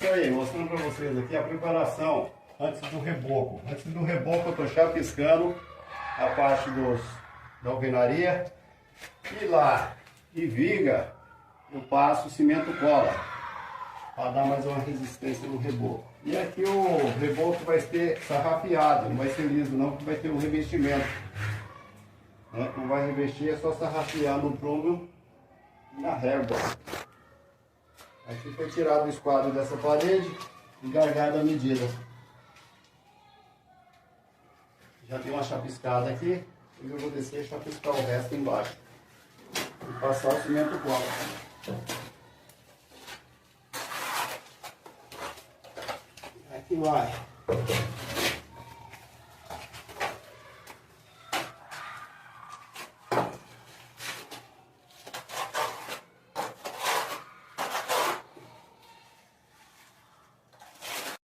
Isso aí, mostrando para vocês aqui a preparação antes do reboco. Antes do reboco eu estou chapiscando a parte da alvenaria. E lá, e viga, eu passo cimento cola para dar mais uma resistência no reboco. E aqui o reboco vai ser sarrafiado, não vai ser liso não, porque vai ter um revestimento. Né? Não vai revestir, é só sarrafiar no prumo e na régua. Aqui foi tirado o esquadro dessa parede e gargado a medida. Já dei uma chapiscada aqui, e eu vou descer e chapiscar o resto embaixo. E passar o cimento cola. Aqui vai.